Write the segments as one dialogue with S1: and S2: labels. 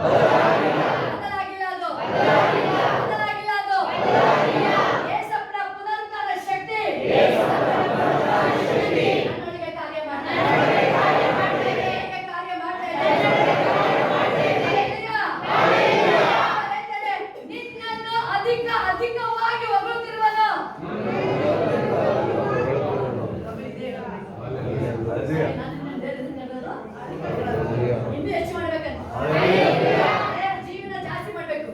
S1: ಬದಲಾಗಿಲ್ಲ ಅದು. ಬದಲಾಗಿಲ್ಲ ಅದು. ಯೇಸಪ್ಪನ ಪುನರುತ್ಥಾನ ಶಕ್ತಿ ನನ್ನೊಳಗೆ ಕಾರ್ಯ ಮಾಡ್ತಾ ಇದೆ. ಕಾರ್ಯ ಮಾಡ್ತಾ ಇದೆ. ನಿನ್ನನ್ನು ಅಧಿಕವಾಗಿ ಹೊಗಳುತ್ತಿರುವನು. ಇನ್ನೂ ಹೆಚ್ಚು ಮಾಡ್ಬೇಕಂತ ಜೀವನ ಜಾಸ್ತಿ ಮಾಡ್ಬೇಕು.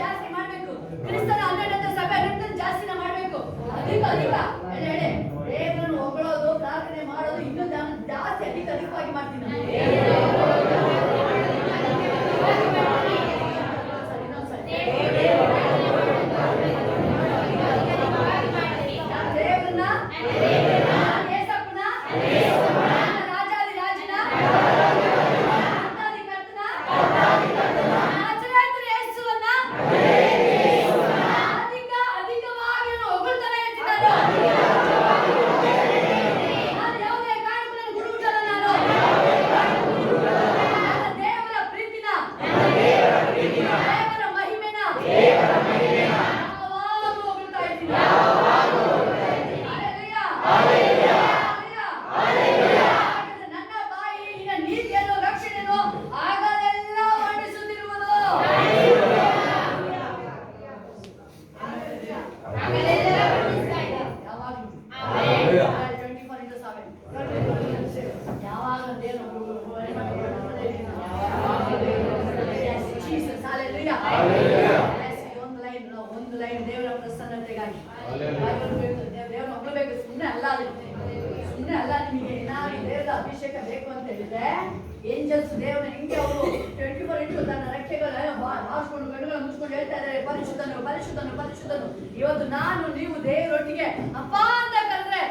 S1: ಜಾಸ್ತಿ ಮಾಡ್ಬೇಕು. ಕ್ರಿಸ್ತನ 12ನೇ ಸಭೆ ಜಾಸ್ತಿನ ಮಾಡ್ಬೇಕು. ಅಧಿಕ ಹೇಳಿ ದೇವರನ್ನು ಹೊಗಳೋದು, ಪ್ರಾರ್ಥನೆ ಮಾಡೋದು ಇನ್ನೂ ಜಾಸ್ತಿ ಅಧಿಕವಾಗಿ ಮಾಡ್ತೀನಿ. ಒಂದು ಲೈನ್ ದೇವರ ಪ್ರಸನ್ನತೆಗಾಗಿ ದೇವರ ಮಕ್ಕಳು ಬೇಕು. ಸುಮ್ಮನೆ ಅಲ್ಲ ನಿಮಗೆ ಏನಾದ್ರು ದೇವರ ಅಭಿಷೇಕ ಬೇಕು ಅಂತ ಹೇಳಿದ್ರೆ ಏಂಜಲ್ಸ್ ದೇವರ ಹಿಂಗೆ ಅವರು 24 ತನ್ನ ರೆಕ್ಕೆಗಳ ಹಾಸ್ಕೊಂಡು ಗಂಡುಗಳ ಮುಚ್ಕೊಂಡು ಹೇಳ್ತಾ ಇದ್ದಾರೆ, ಪರಿಶುದ್ಧನು ಪರಿಶುದ್ಧನು ಪರಿಶುದ್ಧನು. ಇವತ್ತು ನಾನು ನೀವು ದೇವರೊಟ್ಟಿಗೆ ಅಪ್ಪ ಅಂತ ಕರೆದ್ರೆ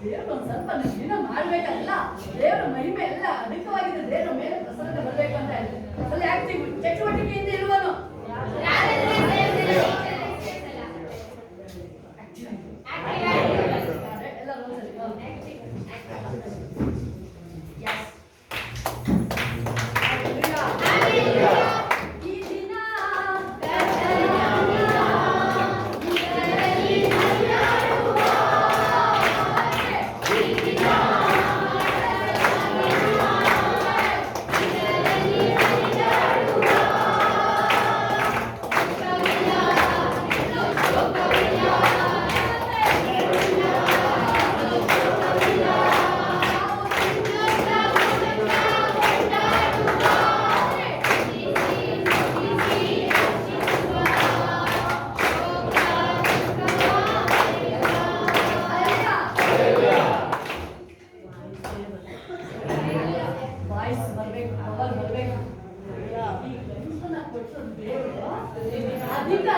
S1: ದೇವರು ಒಂದು ಸ್ವಲ್ಪ ದಿನ ಮಾಡ್ಬೇಕಲ್ಲ. ದೇವರ ಮಹಿಮೆ ಎಲ್ಲ ಅಧಿಕವಾಗಿದೆ. ದೇವರ ಮೇಲೆ ಪ್ರಸನ್ನತೆ ಬರಬೇಕು ಅಂತ ಅಲ್ಲಿ ಆಕ್ಟಿವ್ ಚಟುವಟಿಕೆಯಿಂದ ಇರುವನು.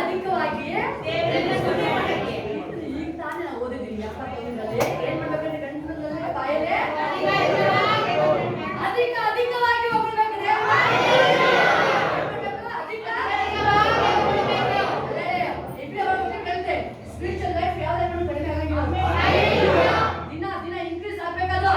S1: ಅಧಿಕವಾಗಿ ಈಗ ತಾನೇ ನಾವು ಓದಿದ್ದೀವಿ. ಏನ್ ಮಾಡ್ಬೇಕಂದ್ರೆ ಗಂಟಲಲ್ಲೇ ಬಾಯಲ್ಲೇ ಅಧಿಕವಾಗಿ ಹೋಗ್ಬೇಕಾದ್ರೆ ಸ್ಪಿರಿಚುವಲ್ ಲೈಫ್ ಯಾವ್ದಾದ್ರು ಕಡಿಮೆ ಆಗಿಲ್ಲ. ದಿನ ಇನ್ಕ್ರೀಸ್ ಆಗ್ಬೇಕದು.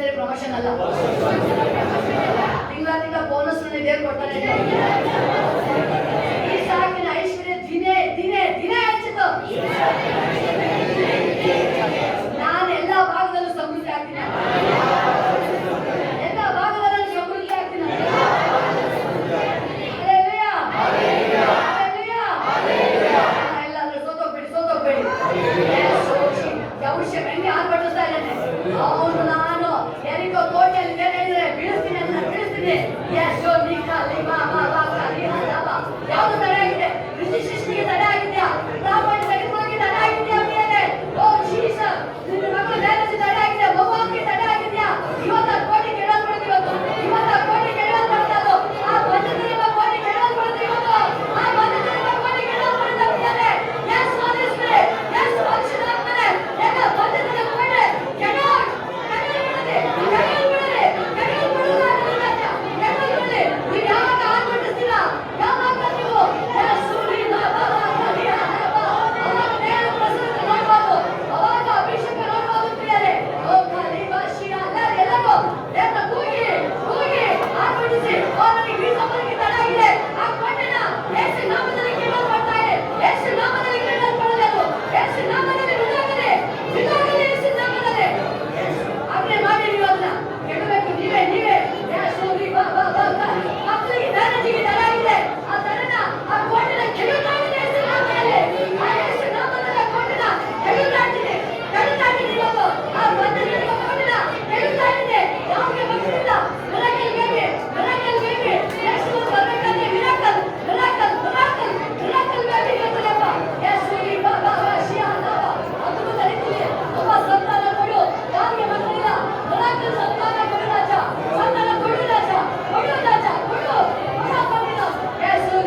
S1: ಅಂದ್ರೆ ಪ್ರಮೋಷನ್ ಅಲ್ಲ. ತಿಂಗಳ ಬೋನಸ್ ದೇವ್ರು ಕೊಡ್ತಾನೆ. ಈ ಸಾಕಿನ ಐಶ್ವರ್ಯ ದಿನೇ ದಿನೇ ದಿನೇ ಹೆಚ್ಚಿತು. ನಾನು ಎಲ್ಲ ಭಾಗದಲ್ಲೂ ಸಮೃದ್ಧಿ ಆಗ್ತೀನಿ. ಎಲ್ಲ ಭಾಗದಲ್ಲೂ ಸಮೃದ್ಧಿ ಆಗ್ತೀನಿ. ಎಲ್ಲಾದ್ರೂ ಸೋತೋಗ್ಬೇಡಿ. ಯೌಶ ಹೆಂಗೆ ಆರ್ಭಟಿಸ್ತಾ ಇದ್ದಾನೆ ಅವನು. ನಾನು ಯಾರಿಗೋ ಕೋಟೆಯಲ್ಲಿ ಹೇಳಿದ್ರೆ ಬೀಳಿಸ್ತೀನಿ ಅಂತ ಬೀಳಿಸ್ತೀನಿ. ಯಾವುದು ತಡೆ ಆಗಿದೆ? ಕೃಷಿ ಸೃಷ್ಟಿಗೆ ತಡೆ ಆಗಿದ್ಯಾ? ಪ್ರಾಪರ್ಟಿ ತೆಗೆದುಕೊಳ್ಳಿ ತಡೆ ಆಗಿದ್ಯಾ? ಮೇಲೆ ಓ ಜೀಸಸ್, ನಿನ್ನ ಮಗಳು ಮ್ಯಾರೇಜ್ ತಡೆ ಆಗಿದೆ, ಮಗುವಿಗೆ ತಡೆ ಆಗಿದ್ಯಾ? ಇವತ್ತು ಕೋಟಿ ಕೆಡವಲ್ಪಡುತ್ತೆ. ಇವತ್ತು ಕೋಟಿ ಕೆಡವಲ್ಪಡುತ್ತೆ. ಆ ಬಂಧನದಿಂದ ಕೋಟಿ ಕೆಡವಲ್ಪಡುತ್ತೆ. ಇವತ್ತು ಆ ಬಂಧನದಿಂದ ಕೋಟಿ ಕೆಡವಲ್ಪಡುತ್ತೆ. ಯಸ್ ಹೋಲಿಸ್ಬಿಡಿ, ಯಸ್ ಪರಿಶುದ್ಧಾತ್ಮನೇ, ಎಲ್ಲ ಬಂಧನದಿಂದ ಕೋಟಿ ಕೆಡವಲ್ಪಡುತ್ತೆ. ನೀವು ಯಾವಾಗ ಆರ್ಭಟಿಸ್ತೀರಾ? ಯಾವಾಗ ನೀವು ಅವಾಗ ಅಭಿಷೇಕ ನೋಡ್ಬೋದು ಪ್ರಿಯರೇ. ಓ ಖಾಲಿ ಭಾಷೆಯ ಎಲ್ಲರೂ ಕೂಗಿ ಕೂಗಿ ಆರ್ಭಟಿಸಿ. ನನಗೆ ಈ ಸಂಬಂಧಕ್ಕೆ ತಡ ಆಗಿದೆ. ಆ ಕೋಟೆನ ಯೇಸು ನಾಮದಲ್ಲಿ ಕೆಡವಲ್ಪಡ್ತಾ ಇದೆ. ಯೇಸು ನಾಮದಲ್ಲಿ ಕೆಡವಲ್ಪಡಬೇಕು. ಯೇಸು ನಾಮದಲ್ಲಿ ಬಿಡಾಗಲಿ ಯೇಸು ನಾಮದಲ್ಲಿ ಆಜ್ಞೆ ಮಾಡಿ. ನೀವು ಅದನ್ನ ಕೆಡಬೇಕು. ನೀವೇ ಮಕ್ಕಳಿಗೆ ಮ್ಯಾರೇಜಿಗೆ ತಡ ಆಗಿದೆ. ಆ ತಡನ ಆ ಕೋಟೆನ ಕೆಡವ್ತಾ ಇದೆ. ಯೇಸು ನಾಮದಲ್ಲಿ ಆ ಯೇಸು ನಾಮದಲ್ಲಿ ಕೋಟೆನ ಕೆಡವ್ತಾ ಇದ್ದೀನಿ. ಇವತ್ತು ಆ ಬಂಧನದ ಕೋಟೆನ ಕೆಡವ್ತಾ ಇದ್ದೀನಿ. ಯಾವಾಗ ಬರ್ತಿಲ್ಲ ಮಿರಾಕಲ್ ಬೇಬಿ ಯೇಸು ಬರಬೇಕಾದ್ರೆ ಮಿರಾಕಲ್ ಬೇಬಿ ಇರುತ್ತಲ್ಲಪ್ಪ. ಯೇಸು ಅದು ನಡೀತಿದೆ. ಒಬ್ಬ ಸಂತಾನ ಕೊಡು. ಯಾರಿಗೆ ಮಕ್ಕಳಿಲ್ಲ ಮಿರಾಕಲ್ ಸಂತಾನ ಕೊಡು ರಾಜ. ಸಂತಾನ ಕೊಡು ರಾಜ. ಕೊಡು ರಾಜ. ಕೊಡು ಬಂದಿಲ್ಲ. ಯೇಸು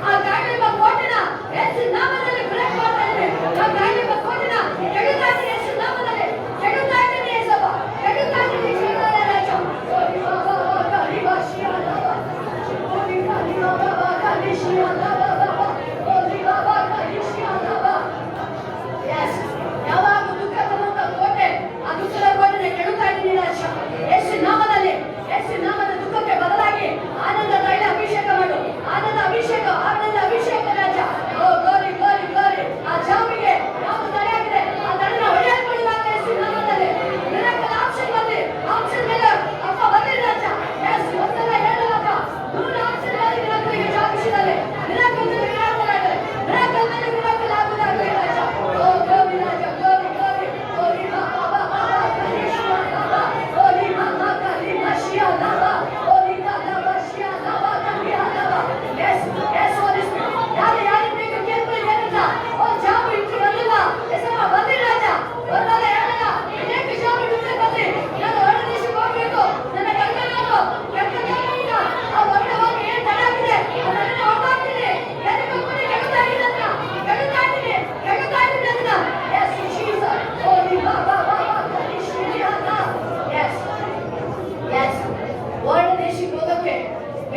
S1: ಆ ಗಾಳಿಯ ಕೋಟೆನ ಯೇಸು ನಾಮದಲ್ಲಿ ಬ್ರೇಕ್ ಮಾಡ್ತಾ ಇದ್ದೀನಿ. ಆ ಗಾಳಿಯ ಕೋಟೆನ ಕೆಡವ್ತಾ ಇದ್ದೀನಿ. ಯೇಸು ನಾಮದಲ್ಲಿ ಕೆಡವ್ತಾ ಇದ್ದೀನಿ. ಯೇಸಪ್ಪ ಕೆಡವ್ತಾ ಇದ್ದೀನಿ. ಯಾವಾಗ ದುಃಖ ತರುವಂತ ಕೋಟೆ ಆ ದುಃಖದ ಕೋಟೆನ ಕೆಡವ್ತಾ ಇದ್ದೀನಿ ರಾಜ. ಯೇಸು ನಾಮದಲ್ಲಿ ಯೇಸು ನಾಮದ ದುಃಖಕ್ಕೆ ಬದಲಾಗಿ ಆನಂದ ತೈಲ ಅಭಿಷೇಕ ಮಾಡು. ಆನಂದ ಅಭಿಷೇಕ ರಾಜ. Oh glory glory glory. ಆ ಜಾಮಿಗೆ ಯಾವುದು ತಡೆ ಆಗಿದೆ ಆ ತಡೆನ ಹೊಡೆಯಲ್ಪಡಿದಾಗ ಯೇಸು ನಾಮದಲ್ಲಿ ಮಿರಾಕಲ್ ಆಪ್ಷನ್ ಮೇಲೆ ಅಪ್ಪ ಬನ್ನಿ ರಾಜ. ಯೇಸು ಒಂದಲ್ಲ ಎರಡಲ್ಲ 100 ಆಪ್ಷನ್ ಮೇಲೆ ಮಿರಾಕಲ್ಗೆ ಜಾಗಿಸಿದ್ದಾರೆ. ಮಿರಾಕಲ್ ಮೇಲೆ ಮಿರಾಕಲ್ ಆಗಿದೆ. ಮಿರಾಕಲ್ ಮೇಲೆ ಮಿರಾಕಲ್ ಆಗುವುದಾಗಲಿ ರಾಜ. ಓ ಗ್ಲೋರಿ ರಾಜ. Glory glory. ಓರಿ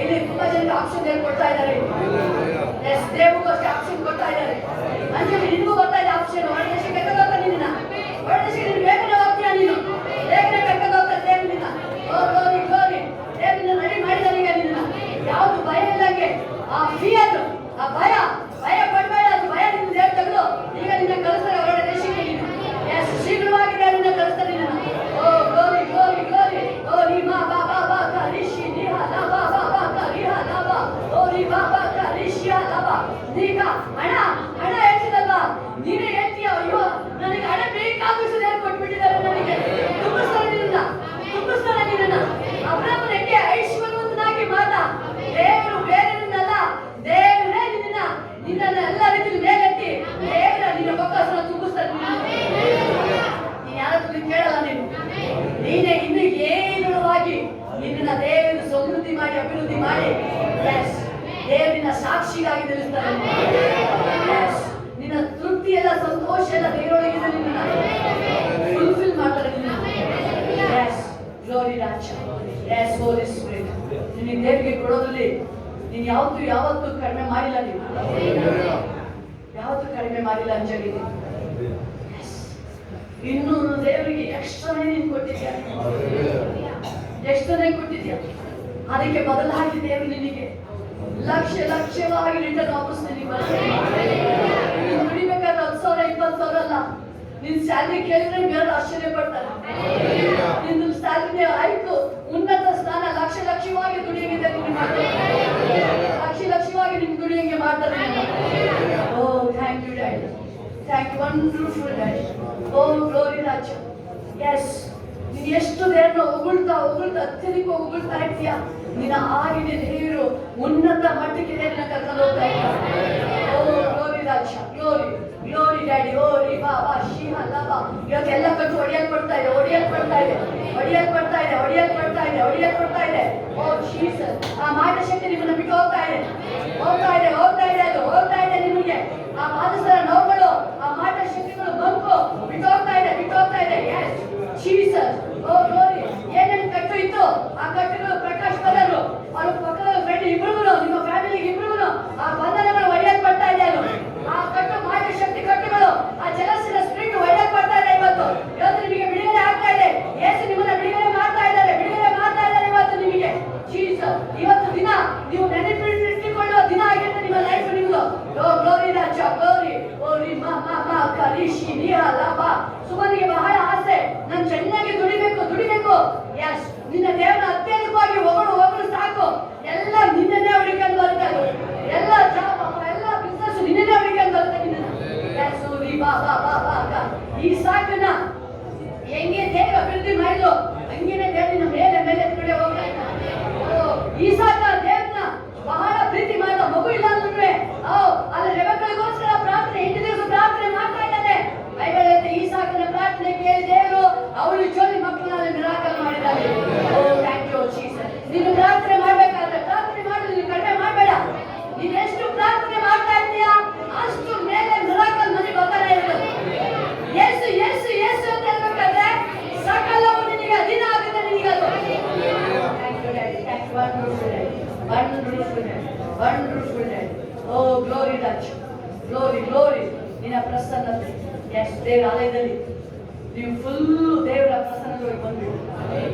S1: ಇಲ್ಲಿ ತುಂಬಾ ಜನಕ್ಕೆ ಆಪ್ಷನ್ ಕೊಡ್ತಾ ಇದ್ದಾರೆ. ದೇವಗೂ ಅಷ್ಟೇ ಆಪ್ಷನ್ ಕೊಡ್ತಾ ಇದ್ದಾರೆ. ಅಂಜಲಿ ನಿನ್ಗೂ ಬರ್ತಾ ಇದೆ ಆಪ್ಷನ್. ಹೊರ ದೇಶಕ್ಕೆ ಕರ್ಕೊಂಡು ಹೋಗ್ತಾ ನಿನ್ನ ಹೊರ ದೇಶಕ್ಕೆ ನೀನು ಬೇಗನೆ ಹೋಗ್ತೀಯ. ನೀನು ಬೇಗನೆ ಕರ್ಕೊಂಡು ಹೋಗ್ತಾ ದೇವ್ ನಿನ್ನ. ಓ ಗ್ಲೋರಿ ಗ್ಲೋರಿ. ದೇವ್ ನಿನ್ನ ರೆಡಿ ಮಾಡಿದಾರೆ ಈಗ. ನಿನ್ನ ಯಾವುದು ಭಯ ಇಲ್ಲಂಗೆ ಆ ಫಿಯರ್ ಆ ಭಯ ಪಡಬೇಡ. ಅದು ಭಯ ನಿನ್ನ ದೇವ್ ತೆಗೆದು ಈಗ ನಿನ್ನ ಕಳಿಸ್ತಾರೆ ಹೊರ ದೇಶಕ್ಕೆ. ನೀನು ಎಷ್ಟು ಶೀಘ್ರವಾಗಿ ನಿನ್ನ ಕಳಿಸ್ತಾರೆ ನಿನ್ನ. ಓ ಗ್ಲೋರಿ ಗ್ಲೋರಿ ಗ್ಲೋರಿ. ಓ ನಿಮ್ಮ ಬಾಬಾ ಬಾಬಾ ರಿಷಿ ನಿಹಾ ಬಾಬಾ ಬಾಬಾ ರಿಹಾ ಬಾಬಾ ಓ ರಿಬಾ ಬಾಬಾ ರಿಷಿಯಾ ಬಾಬಾ. ಈಗ ಹಣ ಹೇಳ್ತಿದಲ್ವಾ ನೀನೇ ಹೇಳ್ತೀಯ. ಅಯ್ಯೋ ನನಗೆ ಹಣ ಬೇಕಾಗಿಸುದೇ ಕೊಟ್ಬಿಟ್ಟಿದ್ದಾರೆ. ನನಗೆ ತುಂಬಿಸ್ತಾರೆ ನಿನ್ನ. ಅಬ್ರಾಹ್ಮನ ಹೆಂಗೆ ಐಶ್ವರ್ಯವಂತನಾಗಿ ಮಾಡ. ದೇವರು ಬೇರೆಯಲ್ಲ. ದೇವರೇ ನಿನ್ನನ್ನ ಎಲ್ಲ ರೀತಿಯಲ್ಲಿ ಮೇಲೆತ್ತಿ ದೇವರ ನಿನ್ನ ಬೊಕ್ಕಸನ ತುಂಬಿಸ್ತಾರೆ. ನೀನು ಯಾರತ್ರ ಕೇಳಲ್ಲ. ನೀನೇ ಇನ್ನು ಏನುವಾಗಿ ನಿನ್ನ ದೇವರು ಸಮೃದ್ಧಿ ಮಾಡಿ ಅಭಿವೃದ್ಧಿ ಮಾಡಿ ದೇವರಿನ ಸಾಕ್ಷಿಗಾಗಿ ನಿಲ್ಲಿಸ್ತಾರೆ. ನಿನ್ನ ತೃಪ್ತಿ ಎಲ್ಲ ಸಂತೋಷ ಎಲ್ಲ ದೇವರೊಳಗಿದೆ. ನಿನ್ನ ಫುಲ್ಫಿಲ್ ಮಾಡ್ತಾರೆ. ಗ್ಲೋರಿ ರಾಜ. ಹೋಲಿ ಸ್ಪಿರಿಟ್. ನಿನ್ನ ದೇವರಿಗೆ ಕೊಡೋದ್ರಲ್ಲಿ ನೀನು ಯಾವತ್ತೂ ಕಡಿಮೆ ಮಾಡಿಲ್ಲ. ಯಾವತ್ತೂ ಕಡಿಮೆ ಮಾಡಿಲ್ಲ ಅಂಜಲಿ. 200 ದೇವರಿಗೆ ಎಕ್ಸ್ಟ್ರಾನೇ ನೀನು ಕೊಟ್ಟಿದ್ಯಾ, ಎಕ್ಸ್ಟ್ರಾನೇ ಕೊಟ್ಟಿದ್ಯಾ. ಅದಕ್ಕೆ ಬದಲಾಗಿ ದೇವರು ನಿನಗೆ ಲಕ್ಷವಾಗಿ ರಿಟರ್ನ್ ವಾಪಸ್ ನಿನಗೆ ಬರ್ತದೆ. ನೀನು ದುಡಿಬೇಕಾದ್ರೆ 10,000 20,000 ಅಲ್ಲ, ನಿನ್ ಸ್ಯಾಲ್ರಿ ಕೇಳಿದ್ರೆ ಬೇರೆ ಆಶ್ಚರ್ಯ ಪಡ್ತಾರೆ. ನಿನ್ನ ಸ್ಯಾಲ್ರಿ ಆಯ್ತು, ಉನ್ನತ ಸ್ಥಾನ ಲಕ್ಷವಾಗಿ ದುಡಿಯಂಗಿದೆ ನಿನ್ನ ಮಾಡ್ತಾರೆ, ಲಕ್ಷವಾಗಿ ನಿನ್ ದುಡಿಯಂಗೆ ಮಾಡ್ತಾರೆ. Oh thank you daddy, thank you, wonderful daddy. Oh glory ರಾಜ. ಎಸ್, ನೀನು ಎಷ್ಟು ದೇವರನ್ನ ಹೊಗಳ್ತಾ ಅತ್ಯಧಿಕ ಹೊಗಳ್ತಾ ಇರ್ತೀಯ. ನಿನ್ನ ಆಗಿನ ದೇವರು ಉನ್ನತ ಮಟ್ಟಕ್ಕೆ ದೇವರನ್ನ ಕರ್ಕೊಂಡು ಹೋಗ್ತಾ ಇದ್ದಾರೆ. ಓ ಗ್ಲೋರಿ ರಾಜ, ಗ್ಲೋರಿ ಡ್ಯಾಡಿ. ಓ ರಿ ಬಾಬಾ ಶಿವ ಲಬ. ಇವತ್ತೆಲ್ಲ ಕಟ್ಟು ಹೊಡೆಯಲ್ಪಡ್ತಾ ಇದೆ. ಓ ಜೀಸಸ್, ಆ ಮಾಟ ಶಕ್ತಿ ನಿಮ್ಮನ್ನ ಬಿಟ್ಟು ಹೋಗ್ತಾ ಇದೆ ಅದು ನಿಮಗೆ. ಆ ಬಾಧಿಸಿದ ನೋವುಗಳು, ಆ ಮಾಟ ಶಕ್ತಿಗಳು ಬಂಕು ಬಿಟ್ಟು ಹೋಗ್ತಾ ಇದೆ. Yes Jesus. Oh glory. ಏನೇನು ಕಟ್ಟು ಇತ್ತು ಆ ಕಟ್ಟುಗಳು ಪ್ರಕಾಶ್ ಬದರು ಅವ್ರ ಪಕ್ಕದ ಫ್ರೆಂಡ್ ಇಬ್ರಿಗೂ, ನಿಮ್ಮ ಫ್ಯಾಮಿಲಿಗೆ ಇಬ್ರಿಗೂ ಆ ಬಂಧನಗಳು ಒಡೆಯಲ್ಪಡ್ತಾ ಇದೆ. ಅದು ಆ ಕಟ್ಟು ಮಾಟ ಶಕ್ತಿ ಕಟ್ಟುಗಳು, ಆ ಜಲಸಿನ ಸ್ಪಿರಿಟ್ ಒಡೆಯಲ್ಪಡ್ತಾ ಇದೆ. ಇವತ್ತು ನಿಮಗೆ ಬಿಡುಗಡೆ ಆಗ್ತಾ ಇದೆ. ಯೇಸು ನಿಮ್ಮನ್ನ ಬಿಡುಗಡೆ ಮಾಡ್ತಾ ಇದ್ದಾರೆ ಇವತ್ತು ನಿಮಗೆ. ಜೀಸಸ್, ಇವತ್ತು ದಿನ ನೀವು ನೆನಪಿಟ್ಟುಕೊಳ್ಳುವ ದಿನ ಆಗಿರುತ್ತೆ ನಿಮ್ಮ ಲೈಫ್ ನಿಮ್ದು. ಓ ಗ್ಲೋರಿ ರಾಜ, ಗ್ಲೋರಿ. ಓ ರಿ ಮಾ ಕಲಿಶಿ ನಿಯ ಲಾಭ. ಸುಮನಿಗೆ ಬಹಳ ಆಸೆ, ನಾನು ಚೆನ್ನಾಗಿ ದುಡಿಬೇಕು. ಎಸ್, ನಿನ್ನ ದೇವರನ್ನ ಅತ್ಯಧಿಕವಾಗಿ ಹೊಗಳು ಸಾಕು. ಎಲ್ಲ ನಿನ್ನನ್ನೇ ಹುಡುಕೊಂಡು ಬರ್ತದೆ. ಎಲ್ಲ ಜಾಬ್, ಎಲ್ಲ ಬಿಸ್ನೆಸ್ ನಿನ್ನನ್ನೇ ಹುಡುಕೊಂಡು ಬರ್ತದೆ ನಿನ್ನ. ಎಸ್ ರಿ ಬಾ. ಈ ಸಾಕನ್ನ ಹೆಂಗೆ ದೇವ ಅಭಿವೃದ್ಧಿ ಮಾಡಿದ್ರು ಹಂಗೇನೆ ದೇವರಿನ ಮೇಲೆ ಕಡೆ ಹೋಗ್ತಾ ಇದ್ದಾನೆ. ಈ ಸಾಕ ದೇವರನ್ನ ಬಹಳ ಪ್ರೀತಿ ಮಾಡಿದ ಮಗು ಇಲ್ಲ ಅಂದ್ರೆ ಅಲ್ಲಿ ರೆಬೆಕ್ಕಳಿಗೋಸ್ಕರ ಪ್ರಾರ್ಥನೆ 8 ದಿವಸ ಪ್ರಾರ್ಥನೆ ಮಾಡ್ತಾ ಇದ್ದಾನೆ. ಬೈಬಲ್ ಹೇಳುತ್ತೆ, ಈ ಸಾಕನ ಪ್ರಾರ್ಥನೆ ಕೇಳಿ ದೇವರು ಅವಳು ಜೋಲಿ ಮಕ್ಕಳನ್ನ ಮಿರಾಕಲ್ ಮಾಡಿದ್ದಾನೆ. ಓ ಥ್ಯಾಂಕ್ ಯು ಜೀಸಸ್. ನೀನು ಪ್ರಾರ್ಥನೆ ಮಾಡ್ಬೇಕಾದ್ರೆ ಪ್ರಾರ್ಥನೆ ಮಾಡಿ, ನೀನು ಕಡಿಮೆ ಮಾಡಬೇಡ. ನೀನು ಎಷ್ಟು ಪ್ರಾರ್ಥನೆ ಮಾಡ್ತಾ ಇದ್ದೀಯಾ ಅಷ್ಟು ಮೇಲೆ ಮಿರಾಕಲ್ ಮನೆಗೆ ಬರ್ತಾನೆ ಇರೋದು. ಯೇಸು ಅಂತ ಹೇಳ್ಬೇಕಾದ್ರೆ ಸಕಲವು ನಿನಗೆ ಅಧೀನ ಆಗುತ್ತೆ. ನಿನಗೆ ಅದು wonderful daddy. Oh glory Raj, glory. ನಿನ್ನ ಪ್ರಸನ್ನತೆ. ಎಸ್, ದೇವರ ಆಲಯದಲ್ಲಿ ನೀವು ಫುಲ್ ದೇವರ ಪ್ರಸನ್ನತೆಗೆ ಬಂದ್ಬಿಡು.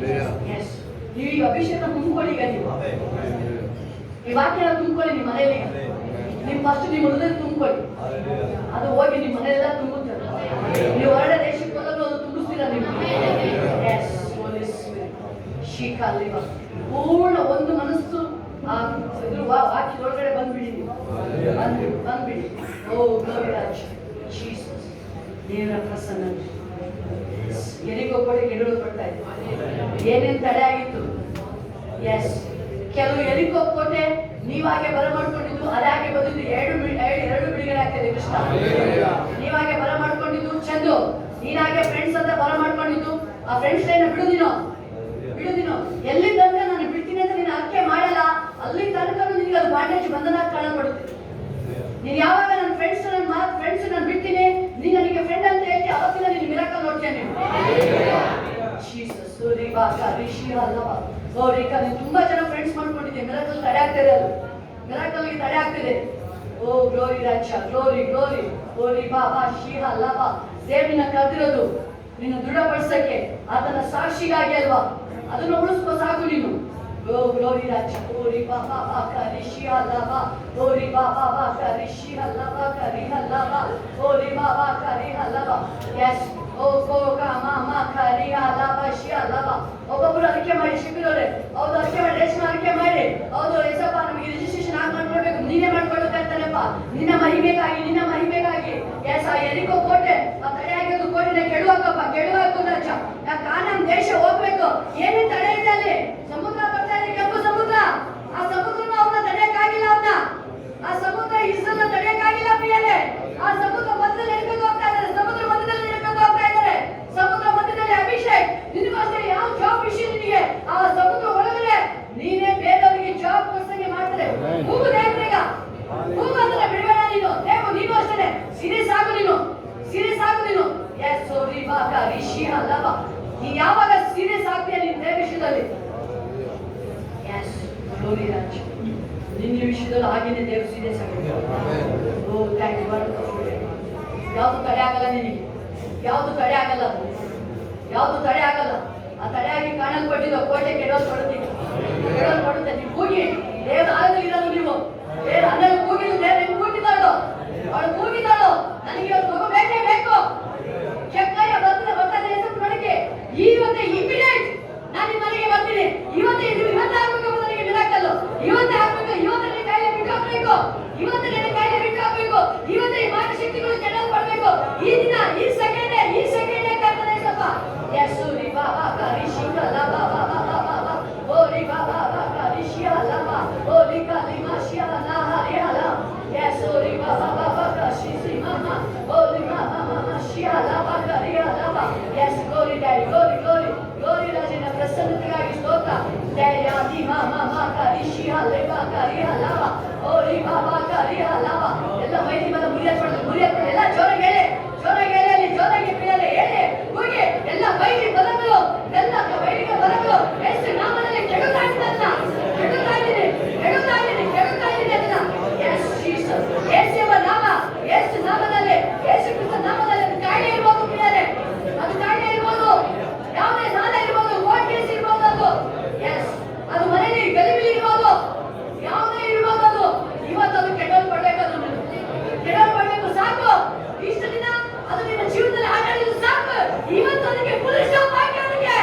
S1: ಎಸ್, ನೀವು ಈಗ ಅಭಿಷೇಕ ತುಂಬಿಕೊಳ್ಳಿ. ಈಗ ನೀವು ಈ ವಾಕ್ಯನ ತುಂಬಿಕೊಳ್ಳಿ ನಿಮ್ಮ ಮನೆಯಲ್ಲಿ. ಫಸ್ಟ್ ನಿಮ್ಮ ಹೃದಯ ತುಂಬಿಕೊಳ್ಳಿ. ಅದು ಹೋಗಿ ನಿಮ್ಮ ಮನೆಯೆಲ್ಲ ತುಂಬುತ್ತೆ. ನೀವು ಹೊರಡೆ ದೇಶಕ್ಕೆ ಹೋದರೂ ಅದು ತುಂಬಿಸ್ತೀರ ನೀವು. ಎಸ್, ಶೀಖಾಲಿವ ಪೂರ್ಣ ಒಂದು ಮನಸ್ಸು ಆ ವಾಕ್ಯದೊಳಗಡೆ ಬಂದ್ಬಿಡಿ. ಓ ಗ್ಲೋರಿ ರಾಜ್, ಜೀಸಸ್. ದೇವರ ಪ್ರಸನ್ನತೆ. ಎರಿಕೋ ಕೋಟೆ ಗೆಡಲ್ಪಡ್ತಾ ಇದೆ. ಏನೇನು ತಡೆ ಆಗಿತ್ತು. ಎಸ್, ಕೆಲವು ಎರಿಕೋ ಕೋಟೆ ನೀವಾಗೆ ಬರಮಾಡ್ಕೊಂಡಿದ್ದು ಅದಾಗೆ ಬಂದಿದ್ದು ಎರಡು ಬಿಡುಗಡೆ ಆಗ್ತದೆ. ಕೃಷ್ಣ, ನೀವಾಗೆ ಬರಮಾಡ್ಕೊಂಡಿದ್ದು ಚಂದು, ನೀನಾಗೆ ಫ್ರೆಂಡ್ಸ್ ಅಂತ ಬರಮಾಡ್ಕೊಂಡಿದ್ದು ಆ ಫ್ರೆಂಡ್ಸ್ ಬಿಡುದಿನೋ ಎಲ್ಲಿ ತನಕ ನಾನು ಬಿಡ್ತೀನಿ ಅಂತ ನೀನು ಅರ್ಕೆ ಮಾಡಲ್ಲ, ಅಲ್ಲಿ ತನಕ ನಿನಗೆ ಅದು ಬಾಂಡೇಜ್ ಬಂಧನ ಕಾಣಲ್ಪಡುತ್ತೆ. ನೀನು ಯಾವಾಗ ನನ್ನ ಫ್ರೆಂಡ್ಸ್ ನಾನು ಬಿಡ್ತೀನಿ, ನೀನು ನನಗೆ ಫ್ರೆಂಡ್ ಅಂತ ಹೇಳ್ತಿ, ಅವತ್ತಿನ ನೀನು ಮಿರಾಕಲ್ ನೋಡ್ತೇನೆ. ಜೀಸಸ್, ನೀನು ತುಂಬಾ ಜನ ಫ್ರೆಂಡ್ಸ್ ಮಾಡ್ಕೊಂಡಿದ್ದೆ, ಮಿರಾಕಲ್ ತಡೆ ಆಗ್ತಿದೆ. ಅದು ಮಿರಾಕಲ್ಗೆ ತಡೆ ಆಗ್ತಿದೆ. ಓ ಗ್ಲೋರಿ ರಾಜ, ಗ್ಲೋರಿ. ಓ ರಿ ಬಾಬಾ ಶಿವ ಲಬ. ದೇವರನ್ನ ಕರೆದಿರೋದು ನಿನ್ನ ದೃಢಪಡಿಸಕ್ಕೆ, ಆತನ ಸಾಕ್ಷಿಗಾಗಿ ಅಲ್ವಾ? ಅದನ್ನು ಉಳಿಸ್ಕೋ ಸಾಕು ನೀನು. ಓ ಗ್ಲೋರಿ ರಾಜ. ಓ ರಿ ಬಾಬಾ ಕರಿಶಿ ಹಲ್ಲಬ. ಓ ರಿ ಬಾಬಾ ಕರಿಶಿ ಹಲ್ಲಬ ಕರಿ ಹಲ್ಲಬ. ಓ ರಿ ಬಾಬಾ ಕರಿ ಹಲ್ಲಬ. ಎಸ್, ಓ ಕೋ ಮಾ ಕರಿ ಹಲ್ಲಬ ಶಿ ಹಲ್ಲಬ. ಒಬ್ಬೊಬ್ಬರು ಅರಿಕೆ ಮಾಡಿ ಶಿಬಿರವ್ರೆ, ಹೌದು ಅರಿಕೆ ಮಾಡಿ, ರೇಷ್ಮೆ ಅರಿಕೆ ಮಾಡಿ, ಹೌದು ಏಸಪ್ಪ ನಮಗೆ ರಿಜಿಸ್ಟ್ರೇಷನ್ ಆಗಿ ಮಾಡ್ಕೊಳ್ಬೇಕು, ನೀನೇ ಮಾಡ್ಕೊಳ್ತಾ ಇರ್ತಾನಪ್ಪ, ನಿನ್ನ ಮಹಿಮೆಗಾಗಿ. ಎಸ್, ಆ ಎರಿಕೋ ಕೋಟೆ ಆ ತಡೆ ಆಗಿದ್ದು ಕೋಟೆನ ಕೆಡುವಾಕು ರಾಜ. ಕಾನಾನ್ ದೇಶ ಹೋಗ್ಬೇಕು. ಏನೇನು ತಡೆ ಇದೆ ಅಲ್ಲಿ? ಸಮುದ್ರ ಬರ್ತಾ ಇದೆ, ಕೆಂಪು ಸಮುದ್ರ. ಆ ಸಮುದ್ರನ ಅವ್ರನ್ನ ತಡೆಯಕ್ಕಾಗಿಲ್ಲ. ಆ ಸಮುದ್ರ ಇಸ್ರನ್ನ ತಡೆಯಕ್ಕಾಗಿಲ್ಲ ಪ್ರಿಯರೇ. ಆ ಸಮುದ್ರ ಮಧ್ಯದಲ್ಲಿ ನಡ್ಕೊಂಡು ಹೋಗ್ತಾ ಇದ್ದಾರೆ. ಸಮುದ್ರ ಮಧ್ಯದಲ್ಲಿ ಅಭಿಷೇಕ್ ನಿನಗೋಸ್ಕರ ಯಾವ ಜಾಬ್ ವಿಷಯ ನಿನಗೆ ಆ ಸಮುದ್ರ ಒಳಗಡೆ ನೀನೇ ಬೇರೆಯವರಿಗೆ ಜಾಬ್ ಕೊಡ್ಸಂಗೆ ಮಾಡ್ತಾರೆ. ಕೂಗು ದೇವರಿಗೆ, ಕೂಗು ಅಂದ್ರೆ ಬಿಡಬೇಡ ನೀನು. ನೀನು ಅಷ್ಟೇ ಸೀರಿಯಸ್ ಆಗು ನೀನು. ಎಸ್, ಸೋರಿ ಬಾಗ ರಿಷಿ ಅಲ್ಲವ. ನೀ ಯಾವಾಗ ಸೀರಿಯಸ್ ಆಗ್ತೀಯ ನಿನ್ನ ದೇವ ವಿಷಯದಲ್ಲಿ, ಎಸ್ ಗ್ಲೋರಿ ರಾಜ್, ನಿನ್ನ ವಿಷಯದಲ್ಲಿ ಹಾಗೇನೆ ದೇವರು ಸೀರಿಯಸ್ ಆಗಿದೆ. ಓ ಥ್ಯಾಂಕ್ ಯು. ಯಾವುದು ತಡೆ ಆಗಲ್ಲ ನಿನಗೆ. ಯಾವುದು ತಡೆ ಆಗಲ್ಲ, ಯಾವುದು ತಡೆ ಆಗಲ್ಲ. ಆ ತಡೆಯಾಗಿ ಕಾಣಲ್ಪಟ್ಟಿದ್ದು ಕೋಟೆ ಕೆಡವಲ್ಪಡುತ್ತೀನಿ, ಕೆಡವಲ್ಪಡುತ್ತೆ. ನೀವು ಕೂಗಿ ದೇವರ ಆಳದಲ್ಲಿ ಇರೋದು ನೀವು. ದೇವರ ಅನ್ನಲು ಕೂಗಿದ್ದು ದೇವರು ಹೆಂಗ್ ಕೂಗಿದ್ದಾಳು, ಅವಳು ಕೂಗಿದ್ದಾಳು, ನನಗೆ ಇವತ್ತು ಮಗು ಬೇಕೇ ಬೇಕು. ಶಕ್ತಿಯ ಬರ್ತದೆ ಹೆಸರು ನೋಡಕ್ಕೆ ಇವತ್ತೇ ಇಮಿಡಿಯೇಟ್ ನಾನು ನಿಮ್ಮ ಮನೆಗೆ ಬರ್ತೀನಿ. ಇವತ್ತೇ ಆಗ್ಬೇಕು, ನನಗೆ ಮಿರಾಕಲ್ ಇವತ್ತೇ ಆಗ್ಬೇಕು. ಇವತ್ತೇ ನನ್ನ ಕೈಲಿ ಬಿಟ್ಟು ಹೋಗ್ಬೇಕು, ಇವತ್ತೇ ನನ್ನ ಕೈಲಿ ಬಿಟ್ಟು ಹೋಗ್ಬೇಕು. ಇವತ್ತೇ ಈ ಮಾಟ ಶಕ್ತಿಗಳು ಕೆಡವಲ್ಪಡಬೇಕು. ಈ ದಿನ, ಈ ಸೆಕೆಂಡ್ ಕರ್ತನೆ ಸ್ವಲ್ಪ ಯೇಸು ರಿ ಬಾಬಾ ಕರಿಶಿ ಕಲಬಾ ಬಾಬಾ ಬಾಬಾ ಓ ರಿ ಬಾಬಾ ಕರಿಶಿ ಅಲಬಾ ಓ ರಿ ಕಲಿಮಾ ಶಿಯಲಾ ಹರಿಯಲಾ ಯೇಸು ರಿ ಬಾಬಾ ಬಾಬಾ ಕರಿಶಿ ಸಿ ಮಾಮಾ ಓ ರಿ ಮಾಮಾ ಮಾಮಾ ಶಿಯಲಾ ಕರಿಯಲಾ Yesu glory daddy glory glory glory ರಾಜನ ಪ್ರಸನ್ನತೆಗಾಗಿ ಸ್ತೋತ್ರ. ದಯಾದಿ ಮಾಮಾ ಮಾ ಕರಿಶಿ ಅಲೆಬಾ ಕರಿಯಲಾ ಓ ರಿ ಬಾಬಾ ಕರಿಯಲಾ ಎಲ್ಲ ಮೈದಿ ಮನ ಮುರಿಯಲ್ಪಡ ಎಲ್ಲ ಜೋರಾಗಿ ಹೇಳಿ, ಜೋರಾಗಿ ಹೇಳಿ, ಜೋರಾಗಿ ಹೇಳಿ ಹೇಳಿ ಹೋಗಿ ಎಲ್ಲ ಬೈಲಿ ಬಲಗಳು, ಎಲ್ಲ ಬೈಲಿಗೆ ಬಲಗಳು ಯೇಸು ನಾಮದಲ್ಲಿ ಕೆಡುತ್ತಾ ಇದ್ದಲ್ಲ, ಕೆಡುತ್ತಾ ಇದ್ದೀನಿ, ಕೆಡುತ್ತಾ ಇದ್ದೀನಿ, ಕೆಡುತ್ತಾ ಇದ್ದೀನಿ ಅದನ್ನ. ಯೇಸು ಜೀಸಸ್, ಯೇಸುವ ನಾಮ, ಯೇಸು ನಾಮದಲ್ಲಿ, ಯೇಸು ಕ್ರಿಸ್ತ ನಾಮದಲ್ಲಿ ಅದು ಕಾಯಿಲೆ ಇರ್ಬೋದು ಪ್ರಿಯರೇ, ಅದು ಕಾಯಿಲೆ ಇರ್ಬೋದು, ಯಾವುದೇ ಸಾಲ ಇರ್ಬೋದು, ಕೋರ್ಟ್ ಕೇಸ್ ಇರ್ಬೋದು, ಅದು ಎಸ್ ಅದು ಮನೆಯಲ್ಲಿ ಗಲಿಬಿಲಿ ಇರ್ಬೋದು, ಯಾವುದೇ ಇರ್ಬೋದು, ಅದು ಇವತ್ತು ಅದು ಕೆಡವಲ್ಪಡಬೇಕು, ಅದು ಕೆಡವಲ್ಪಡಬೇಕು. ಸಾಕು ಇಷ್ಟು ದಿನ ಅದು ನಿನ್ನ ಜೀವನದಲ್ಲಿ ಆಟಾಡಿದ್ದು ಸಾಕು. ಇವತ್ತು ಅದಕ್ಕೆ ಫುಲ್ ಸ್ಟಾಪ್ ಹಾಕಿ, ಅದಕ್ಕೆ